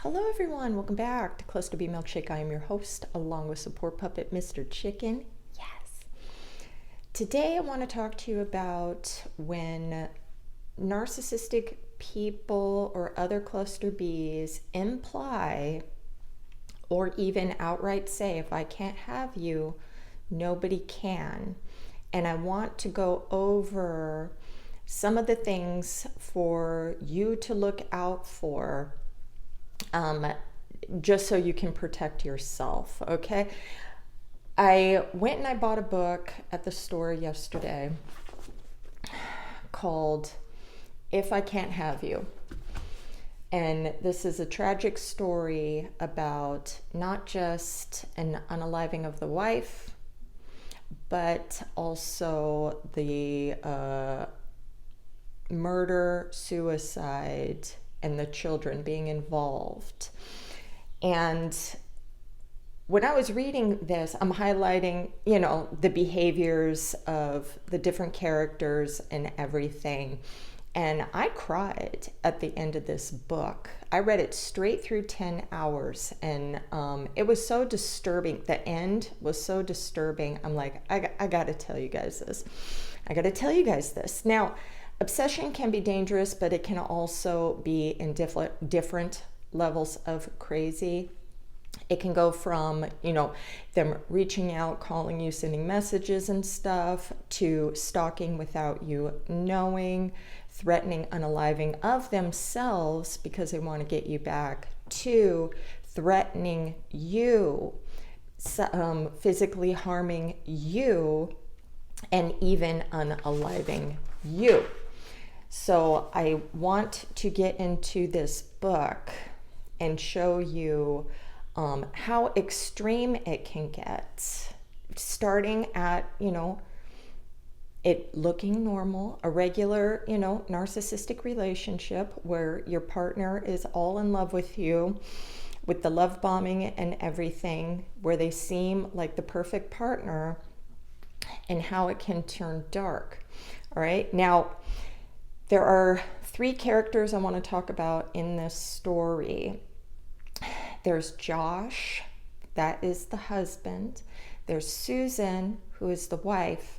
Hello everyone, welcome back to Clusterbmilkshake. I am your host, along with support puppet Mr. Chicken. Yes. Today I want to talk to you about when narcissistic people or other cluster Bs imply or even outright say, if I can't have you, nobody can. And I want to go over some of the things for you to look out for, just so you can protect yourself, okay? I went and I bought a book at the store yesterday called If I Can't Have You. And this is a tragic story about not just an unaliving of the wife, but also the murder, suicide, and the children being involved. And when I was reading this, I'm highlighting, the behaviors of the different characters and everything. And I cried at the end of this book. I read it straight through 10 hours, and it was so disturbing. The end was so disturbing. I'm like, I got to tell you guys this. I got to tell you guys this. Now, obsession can be dangerous, but it can also be in different levels of crazy. It can go from, them reaching out, calling you, sending messages and stuff, to stalking without you knowing, threatening unaliving of themselves because they want to get you back, to threatening you, physically harming you, and even unaliving you. So I want to get into this book and show you how extreme it can get, starting at, it looking normal, a regular, narcissistic relationship where your partner is all in love with you, with the love bombing and everything, where they seem like the perfect partner, and how it can turn dark. All right. Now, there are 3 characters I want to talk about in this story. There's Josh, that is the husband. There's Susan, who is the wife.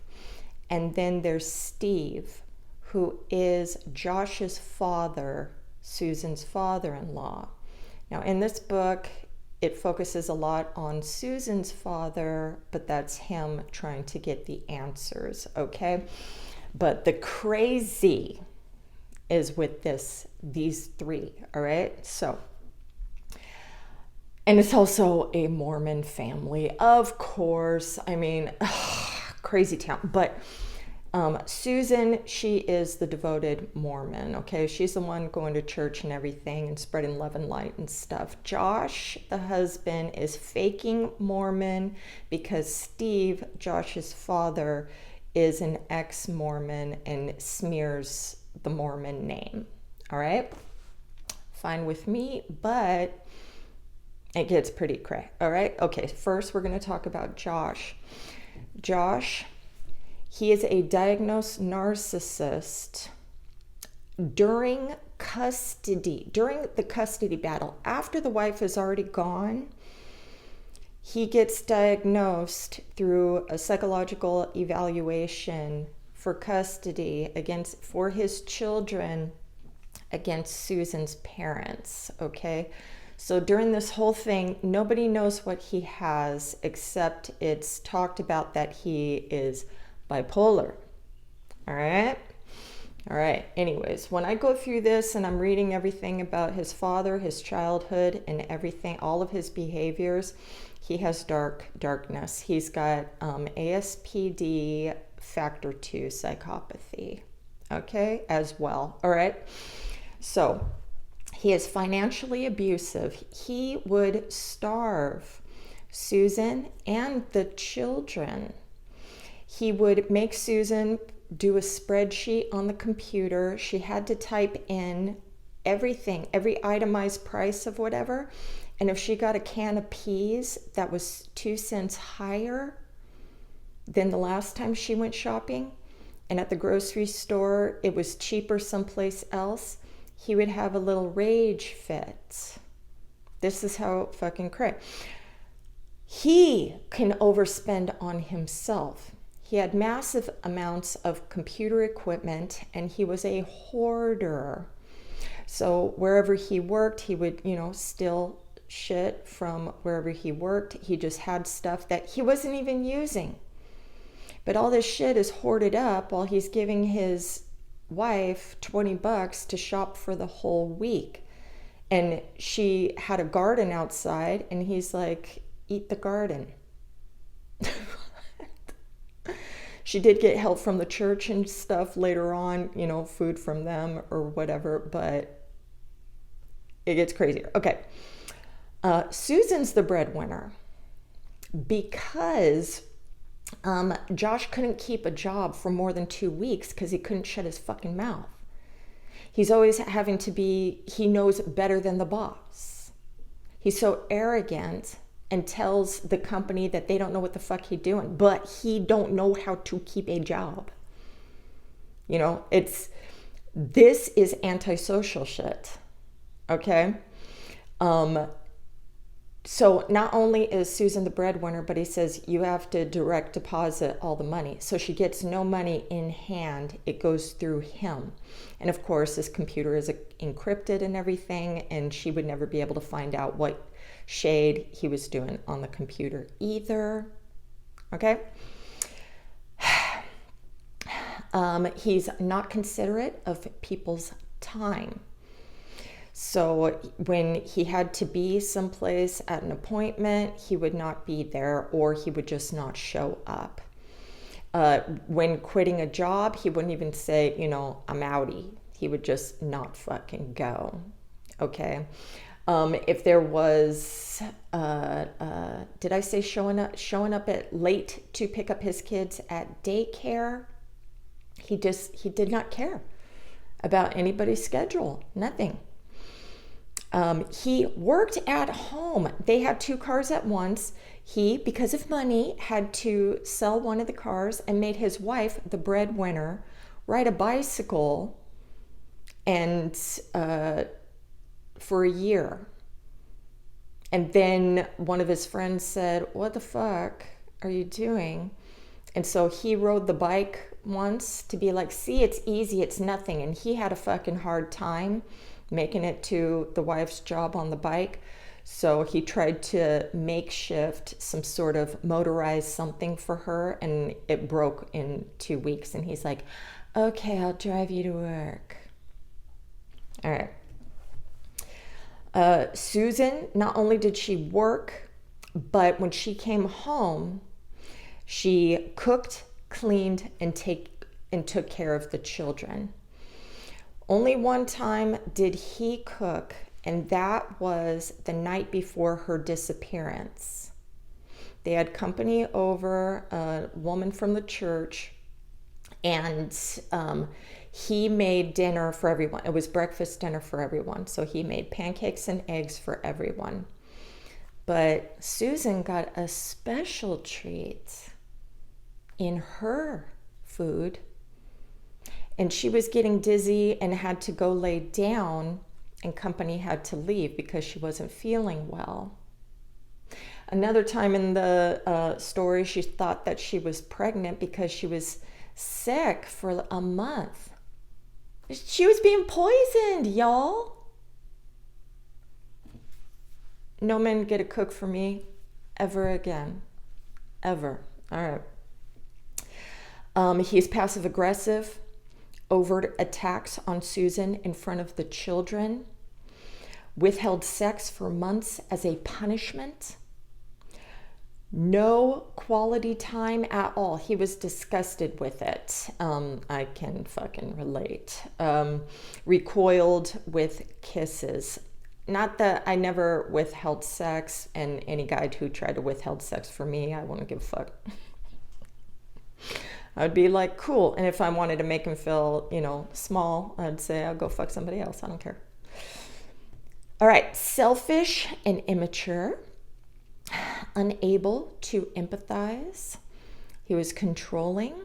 And then there's Steve, who is Josh's father, Susan's father-in-law. Now, in this book, it focuses a lot on Susan's father, but that's him trying to get the answers, okay? But the crazy is with these 3, all right? So, and it's also a Mormon family, of course. I mean, crazy town. But Susan, she is the devoted Mormon, okay? She's the one going to church and everything and spreading love and light and stuff. Josh, the husband, is faking Mormon because Steve, Josh's father, is an ex-Mormon and smears the Mormon name. All right? Fine with me, but it gets pretty cray. All right? Okay, first we're going to talk about Josh. Josh, he is a diagnosed narcissist during the custody battle. After the wife is already gone, he gets diagnosed through a psychological evaluation for custody for his children against Susan's parents, okay? So during this whole thing, nobody knows what he has, except it's talked about that he is bipolar, all right? All right, anyways, when I go through this and I'm reading everything about his father, his childhood, and everything, all of his behaviors, he has darkness. He's got ASPD factor 2 psychopathy, okay, as well, all right? So he is financially abusive. He would starve Susan and the children. He would make Susan do a spreadsheet on the computer. She had to type in everything, every itemized price of whatever. And if she got a can of peas that was 2 cents higher than the last time she went shopping, and at the grocery store it was cheaper someplace else, he would have a little rage fit. This is how fucking cray. He can overspend on himself. He had massive amounts of computer equipment and he was a hoarder. So wherever he worked, he would, steal shit from wherever he worked. He just had stuff that he wasn't even using. But all this shit is hoarded up while he's giving his wife $20 to shop for the whole week. And she had a garden outside and he's like, eat the garden. She did get help from the church and stuff later on, food from them or whatever, but it gets crazier. Okay. Susan's the breadwinner because Josh couldn't keep a job for more than 2 weeks because he couldn't shut his fucking mouth. He's always having to he knows better than the boss. He's so arrogant and tells the company that they don't know what the fuck he's doing, but he don't know how to keep a job. This is antisocial shit. Okay? So not only is Susan the breadwinner, but he says you have to direct deposit all the money. So she gets no money in hand. It goes through him. And of course, his computer is encrypted and everything, and she would never be able to find out what shade he was doing on the computer either. Okay? He's not considerate of people's time. So when he had to be someplace at an appointment, he would not be there or he would just not show up. When quitting a job, he wouldn't even say, I'm outie. He would just not fucking go. Okay? If there was, did I say showing up at late to pick up his kids at daycare? He did not care about anybody's schedule, nothing. He worked at home. They had 2 cars at once. He, because of money, had to sell one of the cars and made his wife, the breadwinner, ride a bicycle and for a year. And then one of his friends said, what the fuck are you doing? And so he rode the bike once to be like, see, it's easy, it's nothing. And he had a fucking hard time making it to the wife's job on the bike. So he tried to makeshift some sort of motorized something for her, and it broke in 2 weeks. And he's like, okay, I'll drive you to work. All right. Susan, not only did she work, but when she came home, she cooked, cleaned, and took care of the children. Only one time did he cook, and that was the night before her disappearance. They had company over, a woman from the church, and he made dinner for everyone. It was breakfast dinner for everyone. So he made pancakes and eggs for everyone. But Susan got a special treat in her food. And she was getting dizzy and had to go lay down, and company had to leave because she wasn't feeling well. Another time in the story, she thought that she was pregnant because she was sick for a month. She was being poisoned, y'all. No men get a cook for me ever again. Ever. All right. He's passive aggressive. Overt attacks on Susan in front of the children, withheld sex for months as a punishment, no quality time at all. He was disgusted with it. I can fucking relate. Recoiled with kisses. Not that I never withheld sex, and any guy who tried to withhold sex for me, I wouldn't give a fuck. I'd be like, cool. And if I wanted to make him feel, small, I'd say, I'll go fuck somebody else. I don't care. All right. Selfish and immature. Unable to empathize. He was controlling.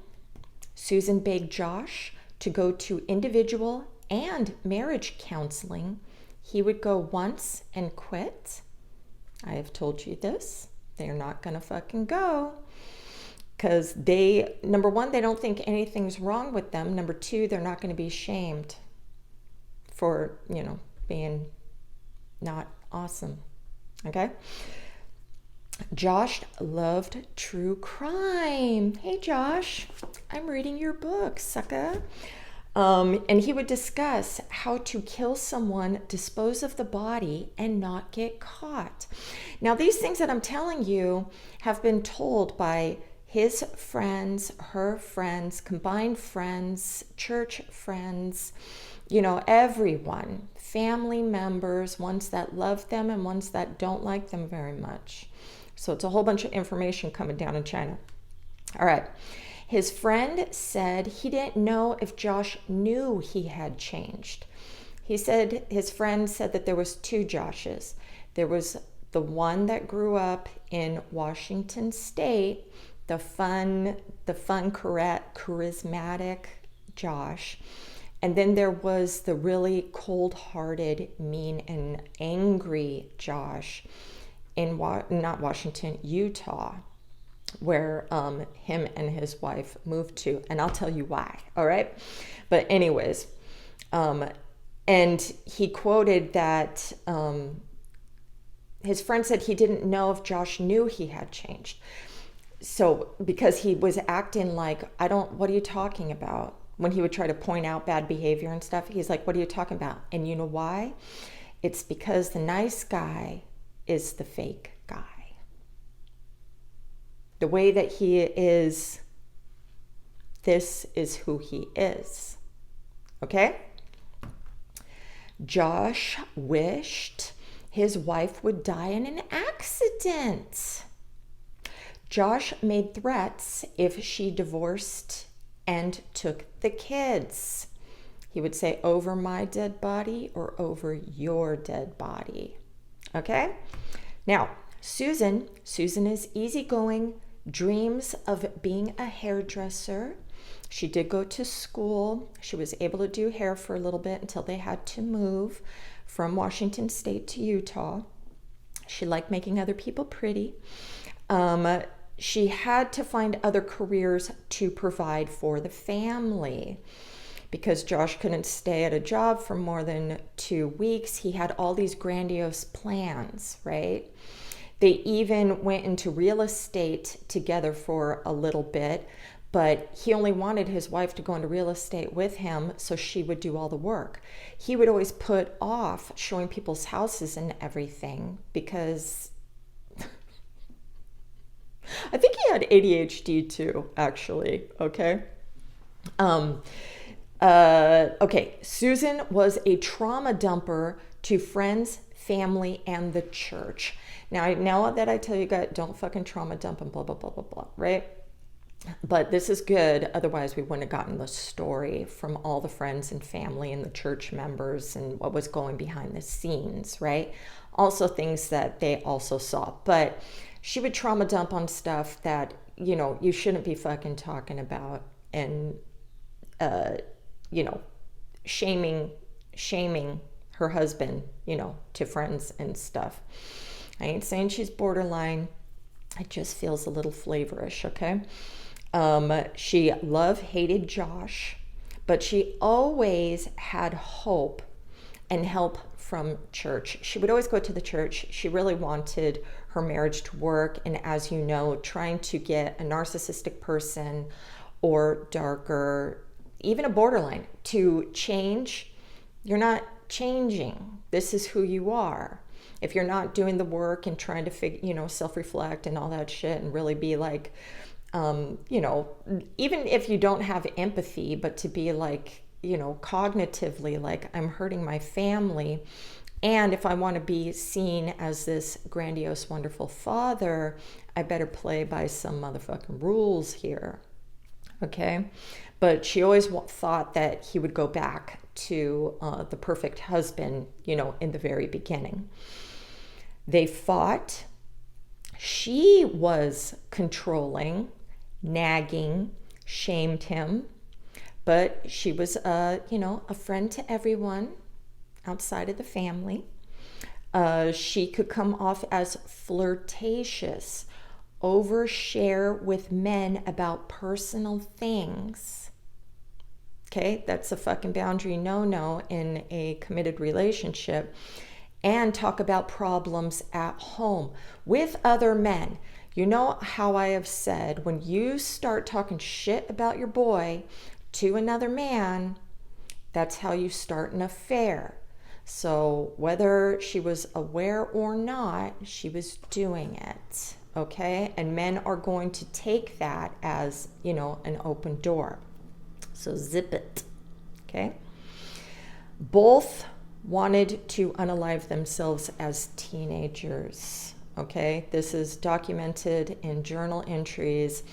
Susan begged Josh to go to individual and marriage counseling. he would go once and quit. I have told you this. They're not going to fucking go. Because they, number one, they don't think anything's wrong with them. Number two, they're not going to be shamed for, being not awesome. Okay? Josh loved true crime. Hey, Josh, I'm reading your book, sucker. And he would discuss how to kill someone, dispose of the body, and not get caught. Now, these things that I'm telling you have been told by his friends, her friends, combined friends, church friends, everyone, family members, ones that love them and ones that don't like them very much. So it's a whole bunch of information coming down in China. All right. His friend said he didn't know if Josh knew he had changed. He said his friend said that there was two Joshes. There was the one that grew up in Washington State, the fun, charismatic Josh. And then there was the really cold-hearted, mean, and angry Josh in not Washington, Utah, where him and his wife moved to. And I'll tell you why, all right? But anyways, and he quoted that his friend said he didn't know if Josh knew he had changed. So, because he was acting like, what are you talking about? When he would try to point out bad behavior and stuff, he's like, what are you talking about? And you know why? It's because the nice guy is the fake guy. The way that he is, this is who he is. Okay? Josh wished his wife would die in an accident. Josh made threats if she divorced and took the kids. He would say, over my dead body or over your dead body. Okay? Now, Susan is easygoing, dreams of being a hairdresser. She did go to school. She was able to do hair for a little bit until they had to move from Washington State to Utah. She liked making other people pretty. She had to find other careers to provide for the family because Josh couldn't stay at a job for more than 2 weeks. He had all these grandiose plans, right? They even went into real estate together for a little bit, but he only wanted his wife to go into real estate with him so she would do all the work. He would always put off showing people's houses and everything because I think he had ADHD too, actually, okay? Okay, Susan was a trauma dumper to friends, family, and the church. Now that I tell you guys, don't fucking trauma dump and blah, blah, blah, blah, blah, right? But this is good. Otherwise, we wouldn't have gotten the story from all the friends and family and the church members and what was going behind the scenes, right? Also things that they also saw. But she would trauma dump on stuff that, you shouldn't be fucking talking about and, shaming her husband, to friends and stuff. I ain't saying she's borderline. It just feels a little flavorish, okay? She hated Josh, but she always had hope and help from church. She would always go to the church. She really wanted her marriage to work. And as you know, trying to get a narcissistic person or darker, even a borderline, to change, you're not changing. This is who you are. If you're not doing the work and trying to self-reflect and all that shit and really be like, even if you don't have empathy, but to be like, cognitively, like I'm hurting my family. And if I want to be seen as this grandiose, wonderful father, I better play by some motherfucking rules here. Okay. But she always thought that he would go back to the perfect husband, in the very beginning. They fought. She was controlling, nagging, shamed him, but she was, a friend to everyone, outside of the family. She could come off as flirtatious, overshare with men about personal things. Okay, that's a fucking boundary no-no in a committed relationship. And talk about problems at home with other men. You know how I have said, when you start talking shit about your boy to another man, that's how you start an affair. So whether she was aware or not, she was doing it, okay? And men are going to take that as, you know, an open door. So zip it, okay? Both wanted to unalive themselves as teenagers, okay? This is documented in journal entries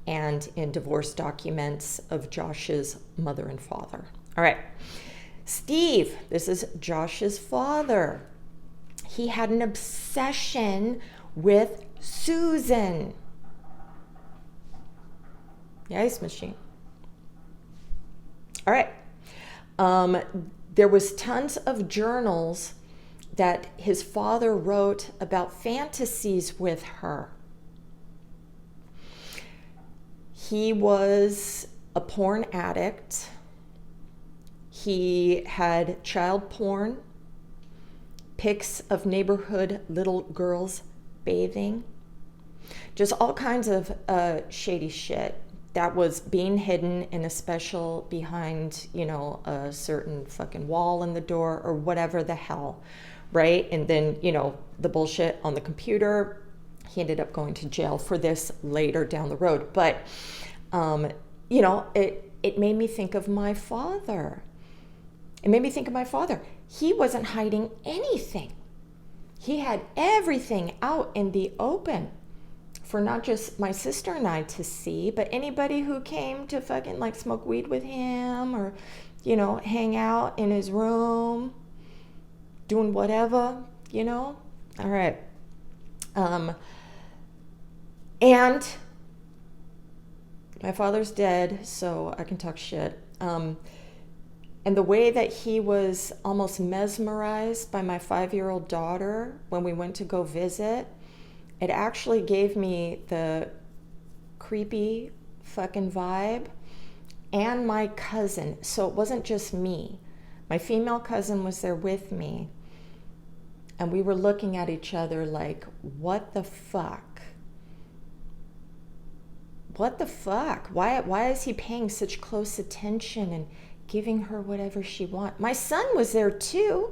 and in divorce documents of Josh's mother and father. All right. Steve, this is Josh's father. He had an obsession with Susan, the ice machine. All right. There was tons of journals that his father wrote about fantasies with her. He was a porn addict. He had child porn, pics of neighborhood little girls bathing, just all kinds of shady shit that was being hidden in a special behind, you know, a certain fucking wall in the door or whatever the hell, right? And then, you know, the bullshit on the computer. He ended up going to jail for this later down the road. But, you know, it made me think of my father. It made me think of my father. He wasn't hiding anything. He had everything out in the open for not just my sister and I to see, but anybody who came to fucking like smoke weed with him or, you know, hang out in his room, doing whatever, you know? All right. And my father's dead, so I can talk shit. And the way that he was almost mesmerized by my 5-year-old daughter when we went to go visit, it actually gave me the creepy fucking vibe and my cousin. So it wasn't just me. My female cousin was there with me. And we were looking at each other like, what the fuck? What the fuck? Why is he paying such close attention and giving her whatever she wants? My son was there too.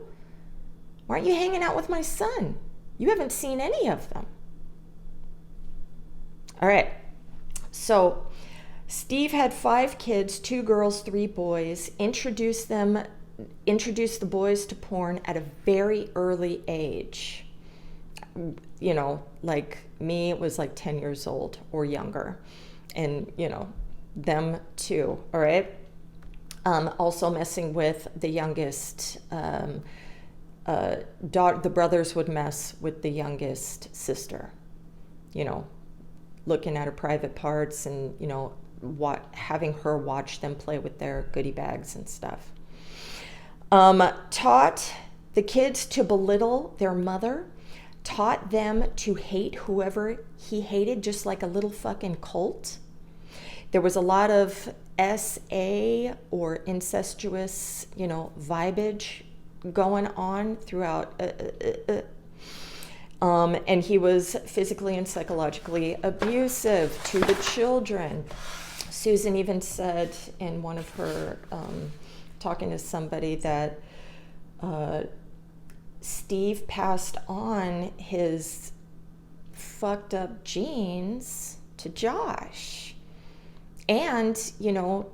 Why aren't you hanging out with my son? You haven't seen any of them. All right. So Steve had 5 kids, 2 girls, 3 boys, introduced the boys to porn at a very early age. You know, like me, it was like 10 years old or younger. And, you know, them too. All right. Also messing with the youngest daughter. The brothers would mess with the youngest sister, you know, looking at her private parts and, you know, having her watch them play with their goodie bags and stuff. Taught the kids to belittle their mother, taught them to hate whoever he hated, just like a little fucking cult. There was a lot of SA or incestuous, you know, vibage going on throughout. And he was physically and psychologically abusive to the children. Susan even said in one of her, talking to somebody, that Steve passed on his fucked up genes to Josh. And, you know,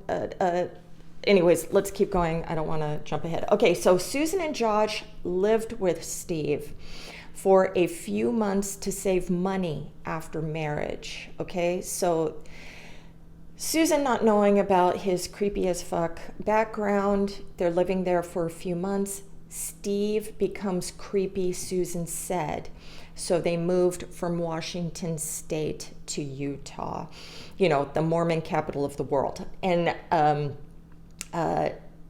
anyways, let's keep going. I don't want to jump ahead. Okay, so Susan and Josh lived with Steve for a few months to save money after marriage. Okay, so Susan, not knowing about his creepy as fuck background, they're living there for a few months. Steve becomes creepy, Susan said. So they moved from Washington State to Utah, you know, the Mormon capital of the world. And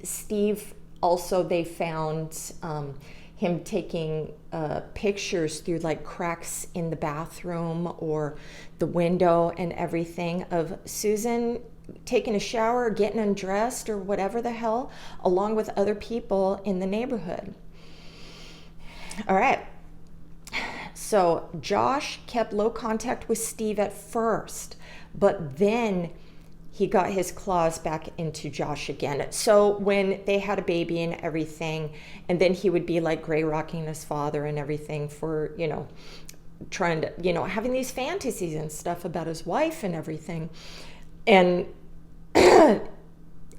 Steve Also, they found him taking pictures through like cracks in the bathroom or the window and everything of Susan taking a shower, getting undressed, or whatever the hell, along with other people in the neighborhood. All right. So Josh kept low contact with Steve at first, but then he got his claws back into Josh again. So when they had a baby and everything, and then he would be like gray rocking his father and everything for, trying to, having these fantasies and stuff about his wife and everything. And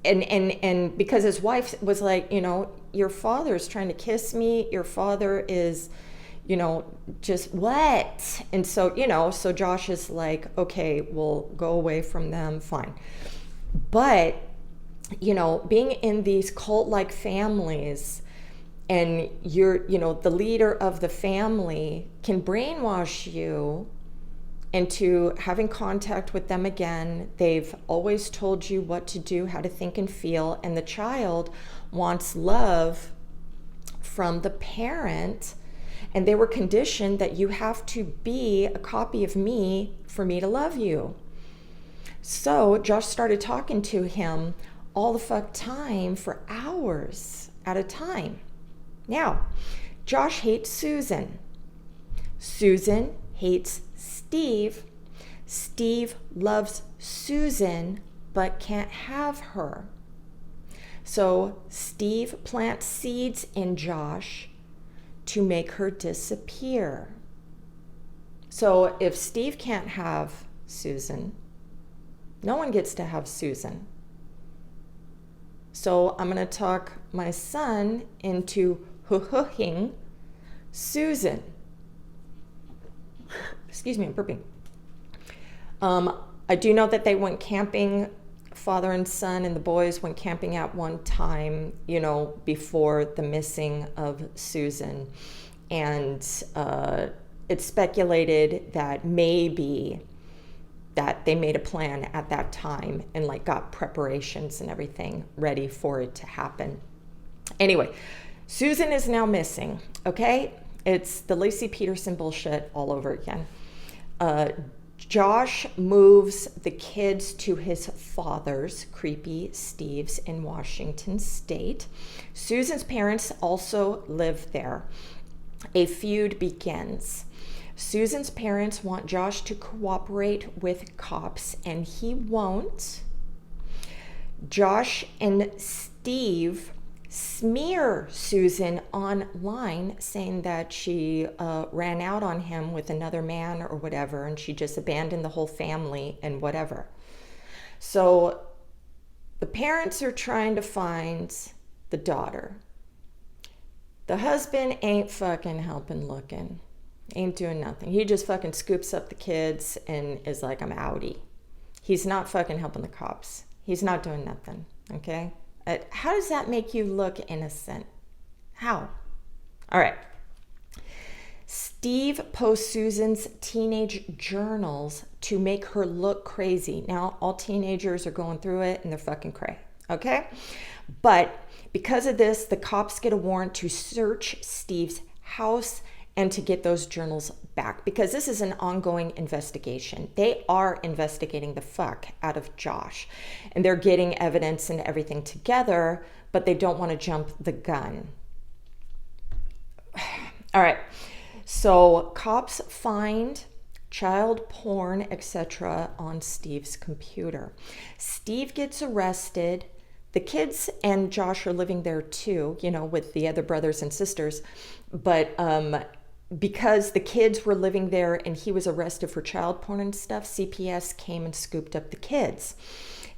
and because his wife was like, your father's trying to kiss me. Your father is, just what? And so, so Josh is like, okay, we'll go away from them. Fine. But, being in these cult-like families and you're, the leader of the family can brainwash you into having contact with them again. They've always told you what to do, how to think and feel, and the child wants love from the parent, and they were conditioned that you have to be a copy of me for me to love you. So Josh started talking to him all the fuck time for hours at a time. Now, Josh hates Susan. Susan hates Steve. Steve loves Susan but can't have her. So Steve plants seeds in Josh to make her disappear. So if Steve can't have Susan, no one gets to have Susan. So I'm going to talk my son into hoo-hooing Susan. Excuse me, I'm burping. I do know that they went camping, father and son, and the boys went camping at one time, before the missing of Susan. And it's speculated that maybe that they made a plan at that time and like got preparations and everything ready for it to happen. Anyway, Susan is now missing, okay? It's the Lacey Peterson bullshit all over again. Josh moves the kids to his father's, creepy Steve's, in Washington State. Susan's parents also live there. A feud begins. Susan's parents want Josh to cooperate with cops, and he won't. Josh and Steve smear Susan online, saying that she ran out on him with another man or whatever, and she just abandoned the whole family and whatever. So the parents are trying to find the daughter. The husband ain't fucking helping looking. Ain't doing nothing. He just fucking scoops up the kids and is like, I'm outie. He's not fucking helping the cops. He's not doing nothing, okay? How does that make you look innocent? How? All right. Steve posts Susan's teenage journals to make her look crazy. Now, all teenagers are going through it and they're fucking cray, okay? But because of this, the cops get a warrant to search Steve's house and to get those journals back, because this is an ongoing investigation. They are investigating the fuck out of Josh, and they're getting evidence and everything together, but they don't want to jump the gun. All right, so cops find child porn, etc. on Steve's computer. Steve gets arrested. The kids and Josh are living there too, with the other brothers and sisters, but because the kids were living there and he was arrested for child porn and stuff, CPS came and scooped up the kids.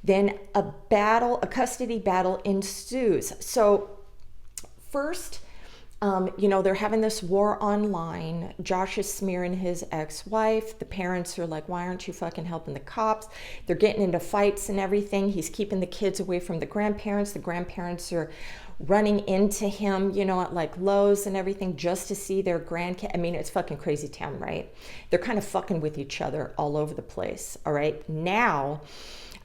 Then a custody battle ensues. So first, they're having this war online. Josh is smearing his ex-wife. The parents are like, why aren't you fucking helping the cops? They're getting into fights and everything. He's keeping the kids away from the grandparents. The grandparents are running into him, at like Lowe's and everything just to see their grandkid. I mean, it's fucking crazy town, right? They're kind of fucking with each other all over the place, all right? Now,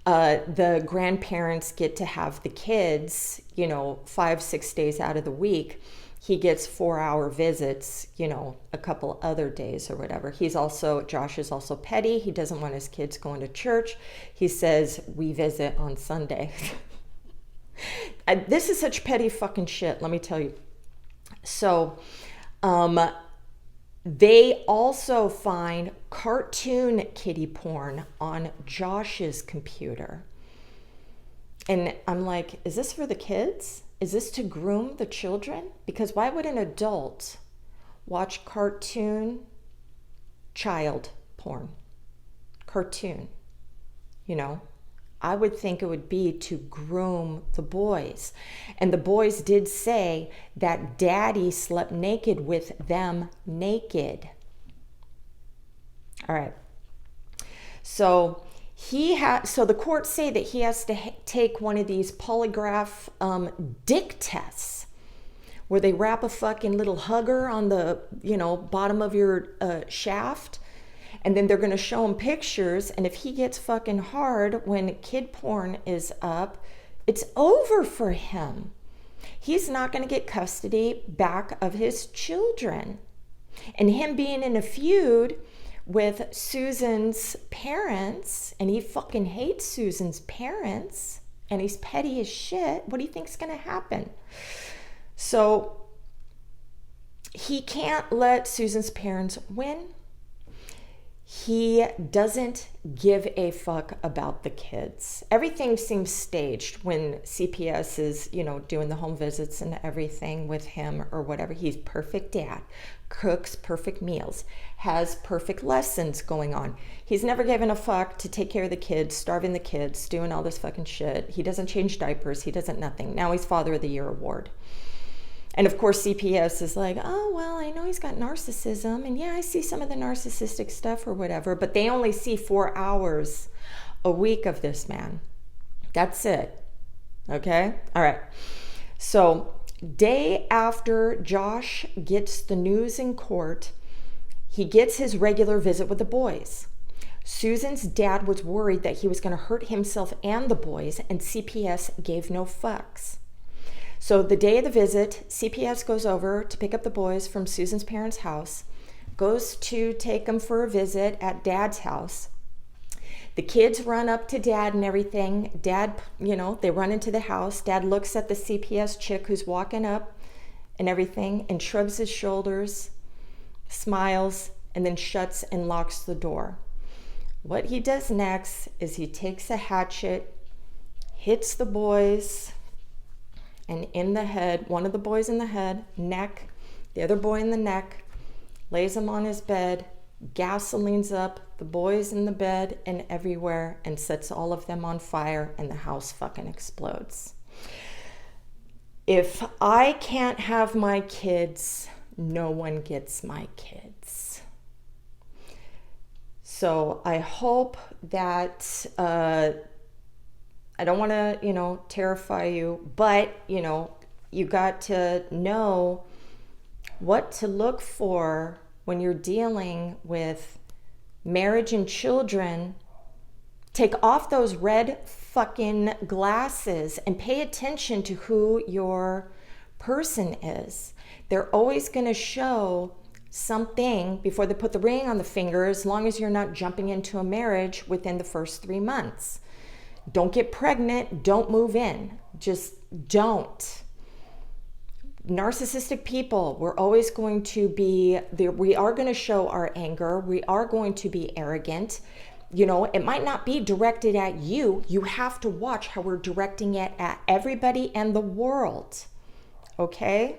The grandparents get to have the kids, 5-6 days out of the week. He gets 4-hour visits, a couple other days or whatever. Josh is also petty. He doesn't want his kids going to church. He says, we visit on Sunday. This is such petty fucking shit, let me tell you. So, they also find cartoon kiddie porn on Josh's computer. And I'm like, is this for the kids? Is this to groom the children? Because why would an adult watch cartoon child porn? Cartoon, I would think it would be to groom the boys. And the boys did say that daddy slept naked with them naked. All right. So the courts say that he has to take one of these polygraph dick tests where they wrap a fucking little hugger on the, bottom of your shaft. And then they're going to show him pictures. And if he gets fucking hard when kid porn is up, it's over for him. He's not going to get custody back of his children. And him being in a feud with Susan's parents, and he fucking hates Susan's parents, and he's petty as shit, what do you think's going to happen? So he can't let Susan's parents win. He doesn't give a fuck about the kids. Everything seems staged when CPS is, doing the home visits and everything with him or whatever. He's perfect dad, cooks perfect meals, has perfect lessons going on. He's never given a fuck to take care of the kids, starving the kids, doing all this fucking shit. He doesn't change diapers. He doesn't nothing. Now he's Father of the Year award. And of course, CPS is like, oh, well, I know he's got narcissism. And yeah, I see some of the narcissistic stuff or whatever. But they only see 4 hours a week of this man. That's it. Okay? All right. So day after Josh gets the news in court, he gets his regular visit with the boys. Susan's dad was worried that he was going to hurt himself and the boys, and CPS gave no fucks. So the day of the visit, CPS goes over to pick up the boys from Susan's parents' house, goes to take them for a visit at Dad's house. The kids run up to Dad and everything. Dad, they run into the house. Dad looks at the CPS chick who's walking up and everything and shrugs his shoulders, smiles, and then shuts and locks the door. What he does next is he takes a hatchet, hits the boys, and in the head, one of the boys in the head, neck, the other boy in the neck, lays him on his bed, gasoline's up the boys in the bed and everywhere, and sets all of them on fire, and the house fucking explodes. If I can't have my kids, no one gets my kids. So I hope that I don't want to, terrify you, but, you got to know what to look for when you're dealing with marriage and children. Take off those red fucking glasses and pay attention to who your person is. They're always going to show something before they put the ring on the finger, as long as you're not jumping into a marriage within the first 3 months. Don't get pregnant. Don't move in. Just don't. Narcissistic people, we're always going to be, we are going to show our anger. We are going to be arrogant. It might not be directed at you. You have to watch how we're directing it at everybody and the world. Okay?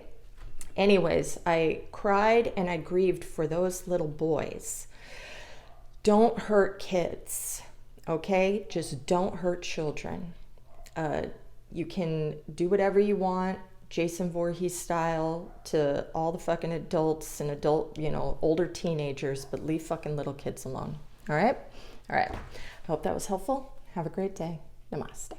Anyways, I cried and I grieved for those little boys. Don't hurt kids. Okay, just don't hurt children. You can do whatever you want, Jason Voorhees style, to all the fucking adults and older teenagers, but leave fucking little kids alone. All right? All right. I hope that was helpful. Have a great day. Namaste.